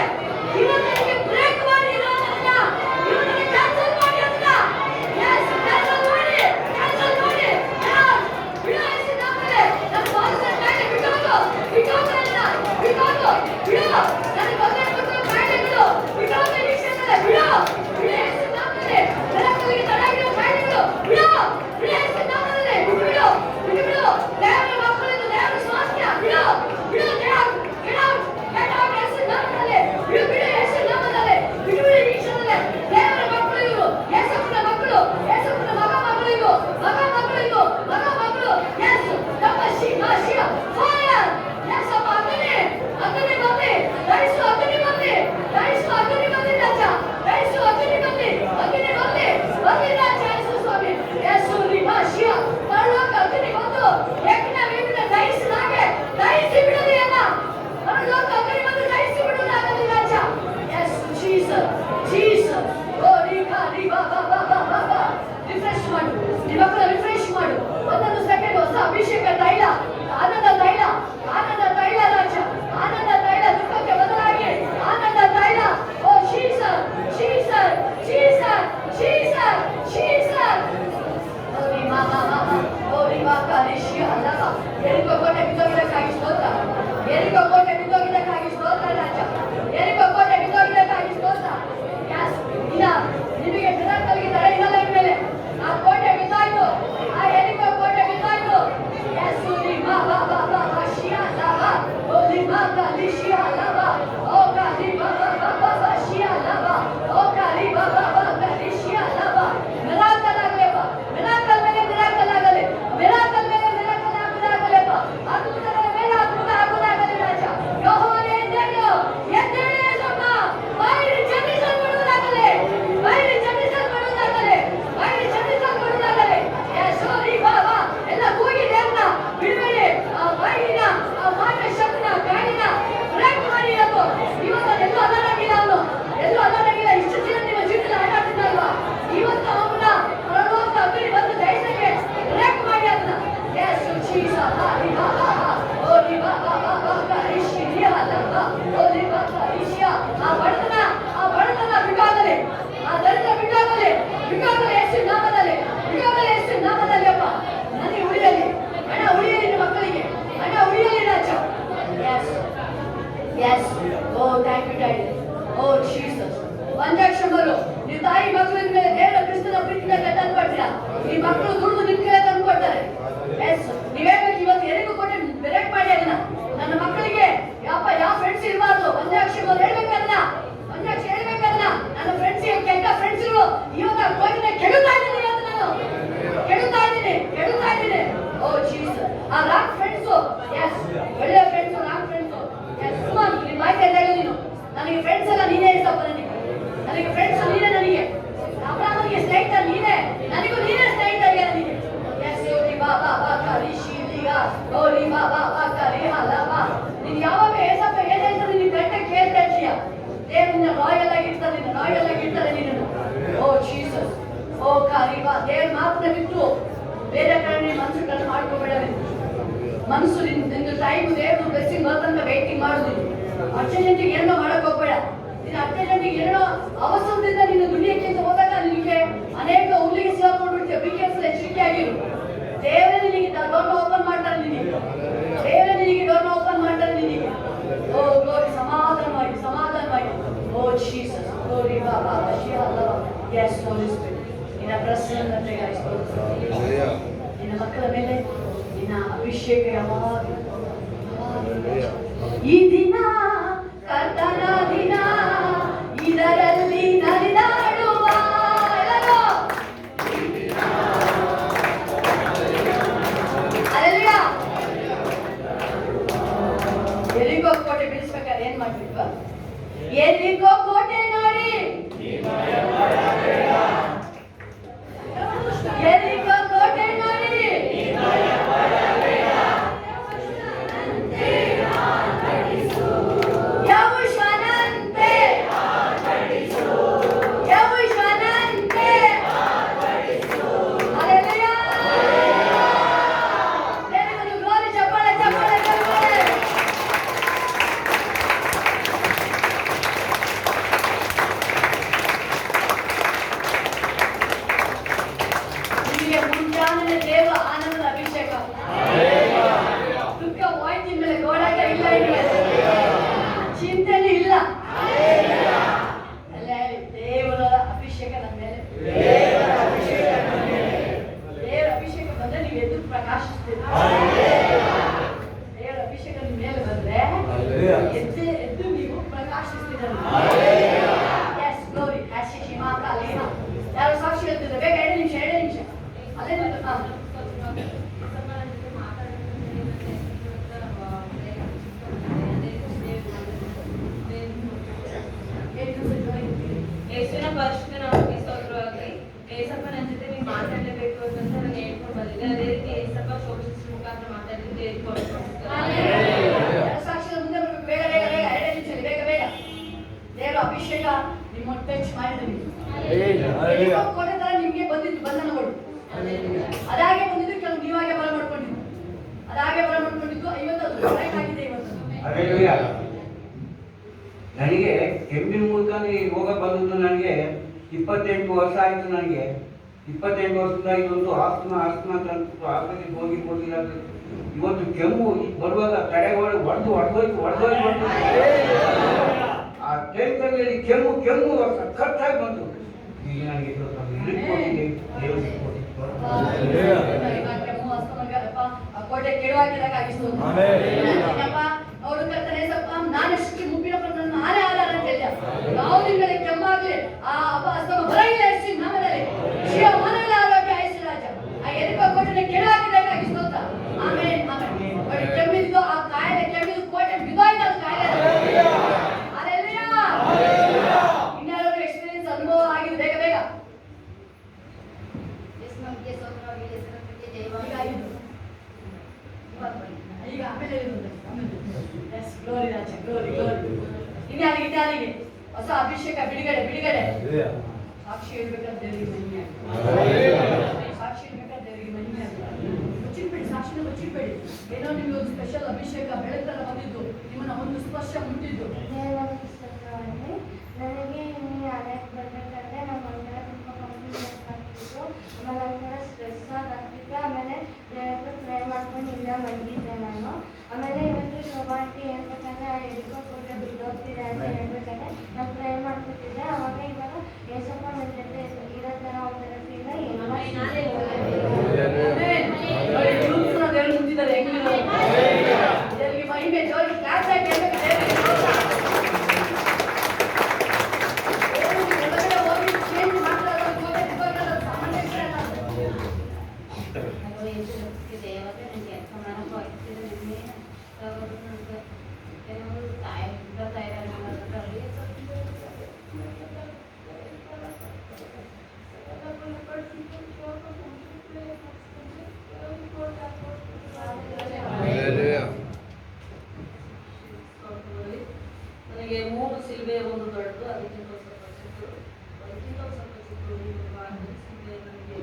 S1: ಇವತ್ತು ಅದಕ್ಕೆ ಬ್ರೇಕ್ ಮಾಡಿ, ಅದನ್ನ ಇವತ್ತು ಕ್ಯಾನ್ಸಲ್ ಮಾಡಿ, ಅದನ್ನ ಎಸ್ ಕ್ಯಾನ್ಸಲ್ ಮಾಡಿ, ಕ್ಯಾನ್ಸಲ್ ಮಾಡಿ. ಬಿಡು ಯೇಸು ನಾಮದಲ್ಲಿ ನನ್ನ ಬಾಲನ ಕಾಯಿಲೆ ಬಿಟ್ಟು ಹೋಗು, ಬಿಟ್ಟು ಹೋಗು, ಅದನ್ನ ಬಿಟ್ಟು ಹೋಗು, ಬಿಡು ನನ್ನ ಮಗನ ಕೊಟ್ಟು ಕಾಯಿಲೆ ಬಿಡು, ಬಿಟ್ಟು ಹೋಗು ಈ ಕ್ಷಣದಲ್ಲಿ, ಬಿಡು ಬಿಡು ಯೇಸು ನಾಮದಲ್ಲಿ ನರಕಗಳಿಗೆ ತಡಾಗಿರೋ ಕಾಯಿಲೆಗಳು ಬಿಡು, ಬಿಡು ಯೇಸು ನಾಮದಲ್ಲಿ ಬಿಡು, ಬಿಡು ಬಿಡು ದೇವರ ಮಕ್ಕಳಿಂದ ದೇವರ ಸ್ವಾಸ್ಥ್ಯ ಬಿಡು, ಬಿಡು get out ಯೇಸು ನಾಮದಲ್ಲಿ ಬಿಡು, ಬಿಡು ಯೇಸು ನಾಮದಲ್ಲಿ ಬಿಡು, ಬಿಡು ಈ ಕ್ಷಣದಲ್ಲಿ ದೇವರ ಮಕ್ಕಳು ಇವರು, ಯೇಸುವಿನ ಮಕ್ಕಳು, ಯೇಸುವಿನ ಮಕ್ಕಳು ಇವರು, ಮಕ್ಕಳು ಯೇಸು ನಮ್ಮ ಶಿವ ಫೈರ್ ಯೇಸು ಅಗ್ನಿ ಅಗ್ನಿ ಬಂದಿ ದೈಸು ಅಗ್ನಿ ಬಂದಿ ದೈಸು ಅಗ್ನಿ ಬಂದಿ ರಾಜ ದೈಸು ಅಗ್ನಿ ಬಂದಿ ಬಂದಿ ರಾಜ ಯೇಸು ಸ್ವಾಮಿ ಯೇಸು ಶಿವ ಪರಲೋಕ ಅಗ್ನಿ ಬಂದು ಯಜ್ಞ ವೇದಿನ ದೈಸಲಾಗೆ ದೈಸಿ ಬಿಡೋದಿಲ್ಲ, ಪರಲೋಕ ಅಗ್ನಿ ಬಂದು ದೈಸಿ ಬಿಡೋದಾಗಲಿ ರಾಜ. ಯೇಸು ಜೀಸಸ್ ಓ ರಿ ಬಾಬಾ ಬಾಬಾ ಬಾಬಾ ರಿಫ್ರೆಶ್ ಮಾಡು, ನಿಮ್ಮ ಮಕ್ಕಳ ರಿಫ್ರೆಶ್ ಮಾಡು. ಒಂದೊಂದು ಸೆಕೆಂಡ್ ಹೊಸ ಅಭಿಷೇಕ ತೈಲ, ಆನಂದ ತೈಲ, ಆನಂದ ತೈಲ ರಾಜ, ಆನಂದ ತೈಲ ದುಃಖಕ್ಕೆ ಬದಲಾಗಿ ಆನಂದ ತೈಲ. Oh Jesus Jesus Jesus Jesus Jesus oh ರಿ ಮಾಮಾ ಮಾಮಾ ಓ ರಿ ಬಾಬಾ ರಿಶಿ ಅಲ್ಲವ ಎರಿಕೋ ಕೋಟೆ ಬಿದ್ದೋಗಿದ್ದಕ್ಕಾಗಿ ಸ್ತೋತ್ರ, ಎರಿಕೋ ಕೋಟೆ ಬಿದ್ದೋಗಿದ್ದಕ್ಕಾಗಿ ಸ್ತೋತ್ರ ರಾಜ, ಎರಿಕೋ ಕೋಟೆ ಬಿದ್ದೋಗಿದ್ದಕ್ಕಾಗಿ ಸ್ತೋತ್ರ. ಯಸ್ ಇಲ್ಲ ನಿಮಗೆ ಮಿರಾಕಲ್ಗೆ ತಡೆ ಇಲ್ಲ ಇನ್ಮೇಲೆ. ಆ ಕೋಟೆ ಬಿದ್ದಾಯ್ತು, ಆ ಎರಿಕೋ ಕೋಟೆ ಬಿದ್ದಾಯ್ತು. ಯೇಸು ರಿ ಬಾಬಾ ಬಾಬಾ ಶಿಯಾ ಲವ ಓ ರಿ ಬಾಬಾ ಶಿಯಾ ಲವ ಓ ರಿ ಬಾಬಾ ಬಾಬಾ ಶಿಯಾ ಲವ ಓ ರಿ ಬಾಬಾ ಬಾಬಾ ಶಿಯಾ ಲವ. ಮಿರಾಕಲ್ ಆಗಲೇಪ್ಪ, ಮಿರಾಕಲ್ ಮೇಲೆ ಮಿರಾಕಲ್ ಆಗಲಿ, ಮಿರಾಕಲ್ ಮೇಲೆ ಮಿರಾಕಲ್ ಆಗಲೇಪ್ಪ, ಅದ್ಭುತಗಳ ಮೇಲೆ ಅದ್ಭುತ ಆಗುವುದಾಗಲಿ ರಾಜ. ಯೆಹೋವನೇ ಎದ್ದೇಳು, ಎದ್ದೇಳು ಯೇಸಪ್ಪ, ಬೈರಿ ಜನಿಸಲ್ಪಡುವುದಾಗಲಿ, ಬೈರಿ ಜನಿಸಲ್ಪಡುವುದಾಗಲಿ, ಬೈರಿ ಜನಿಸಲ್ಪಡುವುದಾಗಲಿ. ಯೇಸು ರಿ ಬಾಬಾ ಎಲ್ಲ ಕೂಗಿ ದೇವ್ರನ್ನ ಬಿಡಬೇಡಿ. ಆ ಬೈರಿನ ಆ ಮಾಟ ಶಬ್ದನ ಗಾಳಿನ ಬ್ರೇಕ್ ಮಾಡಿ ಇವತ್ತು ಎಲ್ಲೂ ಅಲ್ಲಾಡಂಗಿಲ್ಲ, ಅವನು ಎಲ್ಲೂ ಅಲ್ಲಾಡಂಗಿಲ್ಲ. ಇಷ್ಟು ದಿನ ನಿಮ್ಮ ಜೀವನದಲ್ಲಿ ಆಟಾಡ್ತಿದ್ದಲ್ವಾ, ಇವತ್ತು ಅವನ ಪರಲೋಕ ಅಗ್ನಿ ಬಂದು ದೈಸಕ್ಕೆ ಬ್ರೇಕ್ ಮಾಡಿ ಅದನ್ನ. ಯೇಸು ಜೀಸಸ್ ರಿ ಬಾಬಾ ಓ ರಿ ಬಾಬಾ ಬಾಬಾ ಕರಿಶಿ ರಿ ಅಲ್ಲವಾ ಓ ರಿ ಬಾಬಾ ರಿಶಿ ಆ ಬಡತನ ಬಿಡೋಗಲಿ, ಆ ದರಿದ್ರ ಬಿಡೋಗಲಿ, ಬಿಡೋಗಲಿ ಯೇಸು ನಾಮದಲ್ಲಿ, ಬಿಡೋಗಲಿ ಯೇಸು ನಾಮದಲ್ಲಿ. ಅಪ್ಪ ನನಗೆ ಉಳಿಯಲಿ, ಹಣ ಉಳಿಯಲಿ, ನಿಮ್ಮ ಮಕ್ಕಳಿಗೆ ಹಣ ಉಳಿಯಲಿ ರಾಜ. Yes yes oh thank you daddy oh Jesus. ಪಂಚಾಕ್ಷಮರು ನೀವು ತಾಯಿ ಮಕ್ಕಳ ಮೇಲೆ ದೇವರ ಕ್ರಿಸ್ತನ ಪ್ರೀತಿಯಿಂದ ಕಟ್ಟಲ್ಪಡ್ತೀರಾ, ಈ ಮಕ್ಕಳು ದುಡಿದು ನಿಮ್ ಕಡೆ ತಂದುಕೊಡ್ತಾರೆ. ಎಸ್ ನೀವ್ ಹೇಳ್ಬೇಕು ಇವತ್ತು ಎರಿಗೂ ಕೊಟ್ಟೆ ಬ್ರೇಕ್ ಮಾಡಿ ಅದನ್ನ. ನನ್ನ ಮಕ್ಕಳಿಗೆ ಯಾವ ಫ್ರೆಂಡ್ಸ್ ಇರಬಾರ್ದು, ಪಂಚಾಕ್ಷಮರು ಹೇಳ್ಬೇಕಲ್ಲ, ಪಂಚಾಕ್ಷರ ಹೇಳ್ಬೇಕಲ್ಲ. ನನ್ನ ಫ್ರೆಂಡ್ಸ್ ಕೆಟ್ಟ ಫ್ರೆಂಡ್ಸ್ಗಳು ಇವತ್ತು ಆ ಕೋಟಿನ ಕೆಡುತ್ತಾ ಇದ್ದೀನಿ, ಇವತ್ತು ನಾನು ಕೆಡುತ್ತಾ ಇದ್ದೀನಿ. ಓ ಜೀಸಸ್ ಆ ರಾಂಗ್ ಫ್ರೆಂಡ್ಸು, ಎಸ್ ಒಳ್ಳೆ ಫ್ರೆಂಡ್ಸು ರಾಂಗ್ ಫ್ರೆಂಡ್ಸು. ಎಸ್ ಸುಮಾರು ನಿಮ್ಮ ಮಾಹಿತಿ ಹೇಳಿ ನೀನು, ನನಗೆ ಫ್ರೆಂಡ್ಸ್ ಎಲ್ಲ ನೀನೇ ಇರ್ತಪ್ಪ, ನನಗೆ ಫ್ರೆಂಡ್ಸ್ ನೀನೇ, ನನಗೆ ಅಬ್ರಾಹ್ಮನಿಗೆ ಸ್ನೇಹಿತ ನೀನೇ, ನನಗೂ ನೀನೇ ಸ್ನೇಹಿತರಿಗೆ ನನಗೆ. ಎಸ್ ರಿ ಬಾಬಾ ಬಾಬಾ ರಿಶಿ ಲಿಗಾ ಓ ರಿ ಬಾಬಾ ಬಾಬಾ ರಿ ಹಲವಾ. ಮನಸ್ಸು ನಿಂದು ಟೈಮ್ ದೇವ್ರು ಬ್ಲೆಸ್ಸಿಂಗ್ ಬರ್ತಂತ ವೇಟಿಂಗ್ ಮಾಡುದು. ಅರ್ಜೆಂಟಿಗೆ ಏನೋ ಮಾಡಕ್ ಹೋಗ್ಬೇಡ. ನೀನು ಅರ್ಜೆಂಟಿಗೆ ಏನೋ ಅವಸರದಿಂದ ನೀನು ದುಡಿಯಕ್ಕೆ ಅಂತ ಹೋದಾಗ ನಿನಗೆ ಅನೇಕ ಹುಲ್ಲಿಗೆ ಸಿಗಾಕೊಂಡ್ಬಿಡ್ತೀಯ. ಬಿ ಕೇರ್ಫುಲ್, ಎಚ್ಚರಿಕೆ ಆಗಿರು. ದೇವರೇ ನಿನಗೆ ಡೋರ್ನ ಓಪನ್ ಮಾಡ್ತಾರೆ ನಿನಗೆ. ದೇವರೇ ನಿನಗೆ ಡೋರ್ನ ಓಪನ್ ಮಾಡ್ತಾರೆ ನಿನಗೆ. ಓ ಗ್ಲೋರಿ, ಸಮಾಧಾನವಾಗಿ ಸಮಾಧಾನವಾಗಿ. ಓ ಜೀಸಸ್, ಗ್ಲೋರಿ ಬಾಬಾ ಶಿಯಲ್ಲ. ಯೆಸ್ ಹೋಲಿ ಸ್ಪಿರಿಟ್, ನಿನ್ನ ಪ್ರಸನ್ನತೆಗಾಗಿ ಸ್ತೋತ್ರ. ನಿನ್ನ ಮಕ್ಕಳ ಮೇಲೆ ನಿನ್ನ ಅಭಿಷೇಕ ಯಾವಾಗ ಈ ದಿನ ಕರ್ತನ ದಿನ, ಇದರಲ್ಲಿ ನಲಿದಾಡುವ ಅಲ್ಲೆಲ್ಲ ಎಲ್ಲಿಗೋ ಕೋಟೆ ಬಿಡಿಸ್ಬೇಕಾದ್ರೆ ಏನ್ ಮಾಡ್ಬೇಕು? ಎಲ್ಲಿಗೋ ಕೋಟೆ ನೋಡಿ, ಎಲ್ಲಿಗೋ ಕೋಟೆ ನೋಡಿ, ದೇವ ಆನಂದ ಅಭಿಷೇಕ. ದುಃಖ ವಾಯ್ತಿ ಮೇಲೆ ಗೋಡಾಟ ಇಲ್ಲ, ಚಿಂತನೆ ಇಲ್ಲ. ಅಲ್ಲೇ ದೇವರ ಅಭಿಷೇಕ ನಮ್ಮ ಮೇಲೆ. ದೇವರ ಅಭಿಷೇಕ ಬಂದ್ರೆ ನೀವು ಎದ್ದು ಪ್ರಕಾಶಿಸ್ತೀರಿ. ದೇವರ ಅಭಿಷೇಕ ನಿಮ್ಮ ಮೇಲೆ ಬಂದ್ರೆ ಎದ್ದು ನೀವು ಪ್ರಕಾಶಿಸ್ತೀರ. ಯಾರು ಸಾಕ್ಷಿ ಹೇಳ್ತಿದ್ರೆ ಬೇಗ 2 ನಿಮಿಷ ಅದೇ
S2: ಯೇಸುವಿನ ಪರಿಶುದ್ಧ ನಾಮಕ್ಕೆ ಸ್ತೋತ್ರವಾಗಲಿ. ಏಸಪ್ಪನ ಜೊತೆ ನೀವು ಮಾತಾಡಲೇಬೇಕು ಅಂತ ನಾನು ಹೇಳ್ಕೊಂಡು ಬಂದಿದ್ದೆ. ಅದೇ ರೀತಿ ಏಸಪ್ಪ ಶೋಷಿಸ ಮುಖಾಂತರ ಮಾತಾಡಿದ್ದು ಹೇಳ್ಕೊಂಡು
S1: ಸಾಕ್ಷಿಯ ಮುಂದೆ ಬೇಗ ಬೇಗ ಬೇಗ 2 ನಿಮಿಷ ಬೇಗ ಬೇಗ ದೇವರ ಅಭಿಷೇಕ ನಿಮ್ಮ ಟಚ್ ಮಾಡಿದ್ರಿ. ಕೊನೆ ತರ ನಿಮ್ಗೆ ಬಂದಿದ್ದು ಬಂಧನಗಳು ಅದಾಗೆ ಬಂದಿದ್ದು, ಕೆಲವು ನೀವಾಗೆ ಬಲ ಮಾಡ್ಕೊಂಡಿದ್ದು, ಅದಾಗೆ ಬಲ ಮಾಡ್ಕೊಂಡಿದ್ದು. ಇವತ್ತು ಆಗಿದೆ. ಇವತ್ತು
S3: ನನಗೆ ಕೆಮ್ಮಿನ ಮೂಲಕ ರೋಗ ಬಂದದ್ದು ನನಗೆ 28 ವರ್ಷ ಆಯಿತು. ನನಗೆ 28 ವರ್ಷದಿಂದ ಇದೊಂದು ಆಸ್ತಮಾ ಅಂತ ಆಸ್ಪತ್ರೆಗೆ ಹೋಗಿಲ್ಲ. ಇವತ್ತು ಕೆಮ್ಮು ಬರುವಾಗ ತಡೆಗಳು ಹೊಡೆದೋಯ್ತು. ಆ ಟೈಮ್ನಲ್ಲಿ ಕೆಮ್ಮು ಖರ್ಚಾಗಿ ಬಂತು. ಈಗ ನನಗೆ
S1: ಕೋಟೆ ಕೆಡವಾಗಿದ್ದಕ್ಕಾಗಿಸ್ತು. ಅವರು ಕರ್ತನೆ ಸಪ್ಪ ನಾನೆಷ್ಟು ಮುಪ್ಪಿನ ಪ್ರಕರಣ ನಾನೇ ಆಧಾರ ಅಂತ ಹೇಳಿದ. ಯಾವುದಿಂದಲೇ ಕೆಮ್ಮಾಗ್ಲಿ ಆ ಅಸ್ತಮ ಬರಂಗಿಲ್ಲ. ಎಷ್ಟು ನಮ್ಮದಲ್ಲಿ ಶಿವ ಮನಗಳ ಆರೋಗ್ಯ ಆಯ್ತು ರಾಜ. ಆ ಎದಕ್ಕ ಕೋಟೆ ಕೆಡವಾಗಿದ್ದಕ್ಕಾಗಿಸ್ತು ಅಂತ. ಆಮೇಲೆ ಕೆಮ್ಮಿದ್ದು ಆ ಕಾಯಿಲೆ, ಕೆಮ್ಮಿದ್ದು ಕೋಟೆ ಬಿದ್ದೋಯ್ತು. ಅದು ಕಾಯಿಲೆ ಇನ್ಯಾರು ಎಕ್ಸ್ಪೀರಿಯನ್ಸ್ ಅನುಭವ ಆಗಿದೆ. ಬೇಗ ಬೇಗ ಈಗ ಆಮೇಲೆ ಇನ್ಯಾರಿಗೆ ಹೊಸ ಅಭಿಷೇಕ, ಬಿಡುಗಡೆ. ಸಾಕ್ಷಿ ಹೇಳ್ಬೇಕಂತ ದೇವರಿಗೆ ಮಹಿಮೆ. ಸಾಕ್ಷಿ ಹೇಳ್ಬೇಕಂತ ದೇವರಿಗೆ ಮಹಿಮೆ. ಮುಚ್ಚಿಟ್ಬೇಡಿ, ಸಾಕ್ಷಿನ ಮುಚ್ಚಿಟ್ಬೇಡಿ. ಏನೋ ನಿಮ್ಗೆ ಒಂದು ಸ್ಪೆಷಲ್ ಅಭಿಷೇಕ ಬೆಳಕಲ್ಲ ಬಂದಿದ್ದು, ನಿಮ್ಮನ್ನ ಒಂದು ಸ್ಪರ್ಶ ಮುಟ್ಟಿದ್ದು.
S4: ನನಗೆ ಇನ್ನು ಅದಕ್ಕೆ ಬರಬೇಕಂದ್ರೆ ನಮ್ಮ ಮನೆಯ ತುಂಬ ಕಾನ್ಫಿಡೆನ್ಸ್ ಆಗ್ತಿತ್ತು. ಆಮೇಲೆ ಒಂಥರ ಸ್ಟ್ರೆಸ್ ಆಗ್ತಿತ್ತು. ಆಮೇಲೆ ದೇವರಿಗೆ ಟ್ರೈ ಮಾಡ್ಕೊಂಡು ಇಲ್ಲ ಬಂದಿದ್ದೆ ನಾನು. ಆಮೇಲೆ ಇವತ್ತು ಶೋಭಾಂತಿ ಹೇಳ್ಬೇಕಂದ್ರೆ ಎದಕ್ಕೋ ಫೋಟೋ ಬಿದ್ದೋಗ್ತಿದೆ ಅಂತ ಹೇಳ್ಬೇಕಂದ್ರೆ ನಾನು ಟ್ರೈ ಮಾಡ್ಕೊತಿದ್ದೆ. ಅವಾಗ ಇವಾಗ ಏಸಪ್ಪ ನನ್ನ ಜೊತೆ ಇರೋ ಥರ ಒಂಥರ ಫೀಲ್ ಎಲ್ಲ
S1: ಮಹಿಮೆ ಜೋರಿ ಕ್ಲಾಸ್ ಆಗಿ
S2: ನನಗೆ 3 ಸಿಲ್ವೆ, ಒಂದು ದೊಡ್ಡದು, ಅದಕ್ಕಿಂತ ಸ್ವಲ್ಪ ಚಿಕ್ಕದು, ಅದಕ್ಕಿಂತ ಸ್ವಲ್ಪ ಚಿಕ್ಕದು. ಸಿಲ್ವೆ ನನಗೆ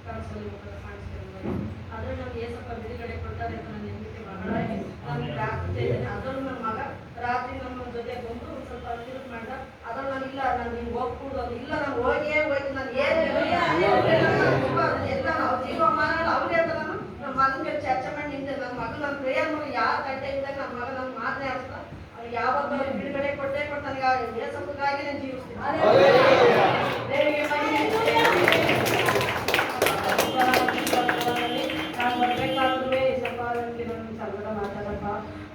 S2: ಕನಸಲ್ಲಿ ಮುಖದ ಕಾಣಿಸ್ತಿರ್ಬೋದು. ಆದ್ರೆ ನಮ್ಗೆ ಏಸಪ್ಪ ಬಿಡುಗಡೆ ಕೊಡ್ತಾರೆ ಅಂತ ನನ್ನ ಹೆಂಡತಿ ಮಗಳಾಗಿ ನಾನು ಪ್ರಾರ್ಥನೆ ಇದ್ದೇನೆ. ಅದನ್ನು ನನ್ನ ಮಗ ರಾತ್ರಿ ನಮ್ಮ ಜೊತೆ ಬಂದು ಒಂದು ಸ್ವಲ್ಪ ತಿರುಗಿ ಮಾಡ್ದ. ಅದ್ರಲ್ಲಿ ನಾನು ಇಲ್ಲ, ನಾನು ನೀವು ಹೋಗ್ಬಿಡು ಅದು ಇಲ್ಲ, ನಾನು ಹೋಗಿಯೇ ಹೋಯ್ತು, ನಾನು ಏನು ಎಲ್ಲ ನಾವು ಜೀವಮಾನ ಅವ್ರಿಗೆ ಅಂತ ನಾನು ನಮ್ಮ ಮಗನ ಮೇಲೆ ಚರ್ಚೆ ಮಾಡಿ ನಿಂತೆ. ನನ್ನ ಮಗ ನನ್ನ ಪ್ರೇಯರ್ ಮಾಡಿ ಯಾರ ಕಟ್ಟೆ ಇದ್ದಾಗ ನನ್ನ ಮಗ ನನ್ನ ಮಾತೇ ಆಡ್ತಾ ಅವ್ನಿಗೆ ಯಾವತ್ತೂ ಬಿಡುಗಡೆ ಕೊಟ್ಟೇ ಕೊಡ್ತಾನೆ. ಏಸಪ್ಪಗಾಗಿ ನಾನು ಜೀವಿಸ್ತೀನಿ.
S1: ದೇವರಿಗೆ ಮಹಿಮೆ.
S5: ನಾನು ಬರ್ಬೇಕಾದ್ರೆ ಸ್ವಲ್ಪ ನನ್ನ ಸಂಗಡ ಮಾತಾಡಪ್ಪ,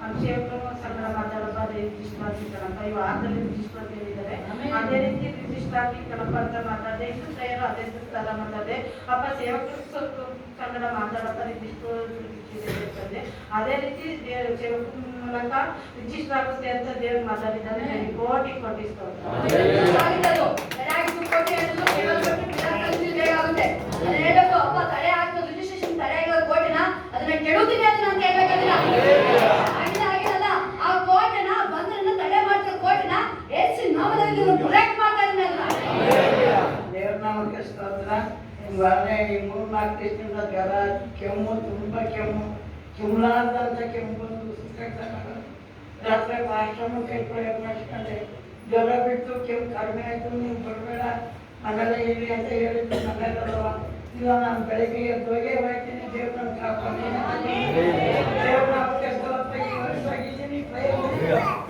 S5: ಅಭಿಷೇಕನು ಸಂಗಡ ಮಾತಾಡಪ್ಪ, ಅದೇ ರಿಜಿಸ್ಟರ್ ಆಗ್ತಿದ್ದಾನಪ್ಪ, ಈ ವಾರದಲ್ಲಿ ರಿಜಿಸ್ಟರ್ ಅಂತ ಹೇಳಿದ್ದಾರೆ. ಅದೇ ರೀತಿ ರಿಜಿಸ್ಟರ್ ಆಗಿ ಕಣಪ್ಪ ಅಂತ ಮಾತಾಡಿದೆ. ಇಷ್ಟು ಸೇರು ಅದೇ ಥರ ಮಾತಾಡಿದೆ. ಅಪ್ಪ ಸೇವಕರು ಸ್ವಲ್ಪ ಸಂಗಡ ಮಾತಾಡಪ್ಪ, ರಿಜಿಸ್ಟರ್ ಅಂತಂದೆ. ಅದೇ ರೀತಿ ಸೇವಕರ ಮೂಲಕ ರಿಜಿಸ್ಟರ್ ಆಗುತ್ತೆ ಅಂತ ದೇವ್ರು ಮಾತಾಡಿದ್ದಾನೆ. ನನಗೆ ಕೋಟಿ ಕೋಟಿ ಸ್ತೋತ್ರ.
S1: ಆಗಿದ್ದದು. ತಡೆ ಆಗಿದ್ದು ಕೋಟಿ ಅನ್ನೋದು ಕೇವಲ ಕೋಟಿ ಮಿರಾಕಲ್ಸ್ ಬೇಗ ಆಗುತ್ತೆ. ಅದನ್ನ ಹೇಳೋದು ಅಪ್ಪ ತಡೆ ಆಗ್ತದೆ ರಿಜಿಸ್ಟ್ರೇಷನ್ ತಡೆ ಆಗಿರೋ ಕೋಟಿನ ಅದನ್ನ ಕೆಡುತ್ತೀನಿ ಅಂತ ನಾನು ಕೇಳಬೇಕಂದಿಲ್ಲ. ಆಗಿಲ್ಲ ಆ ಕೋಟಿನ ಬಂದ್ರನ್ನ ತಡೆ ಮಾಡ್ತಿರೋ ಕೋಟಿನ ಏಸು ನಾಮದಲ್ಲಿ ಬ್ರೇಕ್ ಮಾಡ್ತಾ ಇದ್ದೀನಲ್ಲ.
S5: ದೇವ್ರ ನಾಮಕ್ಕೆ ಸ್ತೋತ್ರ. ವಾರನೇ ಈ 3-4 ದಿವಸದಿಂದ ಜ್ವರ, ಕೆಮ್ಮು, ತುಂಬ ಕೆಮ್ಮಲಾರ್ದಂತ ಕೆಮ್ಮು ಬಂದು ರಾತ್ರಿ ಆಶ್ರಮಕ್ಕೆ ಪ್ರಯೋಗ ಮಾಡಿಸ್ಕೊಂಡೆ. ಜ್ವರ ಬಿಟ್ಟು ಕೆಮ್ಮು ಕಡಿಮೆ ಆಯಿತು, ನೀವು ಬರಬೇಡ ಮನೆಯಲ್ಲೇ ಇರಿ ಅಂತ ಹೇಳಿದ್ದು. ಮನೆಯಲ್ಲವ ಇಲ್ಲ, ನಾನು ಬೆಳಗ್ಗೆ ಎದ್ದೋಗೇ ಹೋಗ್ತೀನಿ. ದೇವ್ರ ನನ್ನ ಕಾಪಾಡಿ. ದೇವ್ರ ನಾಮಕ್ಕೆ ಸ್ತೋತ್ರ. ಈ ವರ್ಷ ಇದ್ದೀನಿ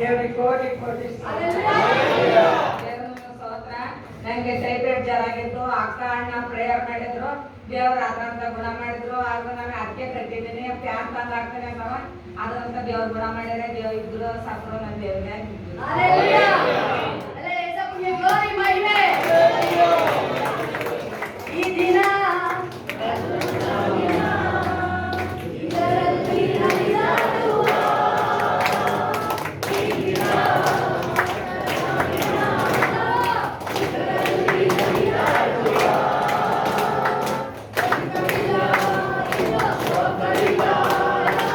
S5: ದೇವ್ರಿಗೆ ಕೋಟಿ ಕೋಟಿ
S6: ನಂಗೆ ಟೈಫಾಯ್ಡ್ ಜ್ವರ ಆಗಿತ್ತು. ಅಕ್ಕ ಅಣ್ಣ ಪ್ರೇಯರ್ ಮಾಡಿದ್ರು, ದೇವ್ರ ಅದ್ರಂತ ಗುಣ ಮಾಡಿದ್ರು. ಆಗ ನಾನು ಅದಕ್ಕೆ ಕಟ್ಟಿದ್ದೀನಿ, ಫ್ಯಾನ್ ತಂದು ಹಾಕ್ತೀನಿ ಅಂತವ. ಅದ್ರಂತ ದೇವ್ರ ಗುಣ ಮಾಡ್ಯಾರ. ದೇವ್ರ ಇದ್ರು ಸತ್ರು ನನ್ನ ದೇವ್ರಿಗೆ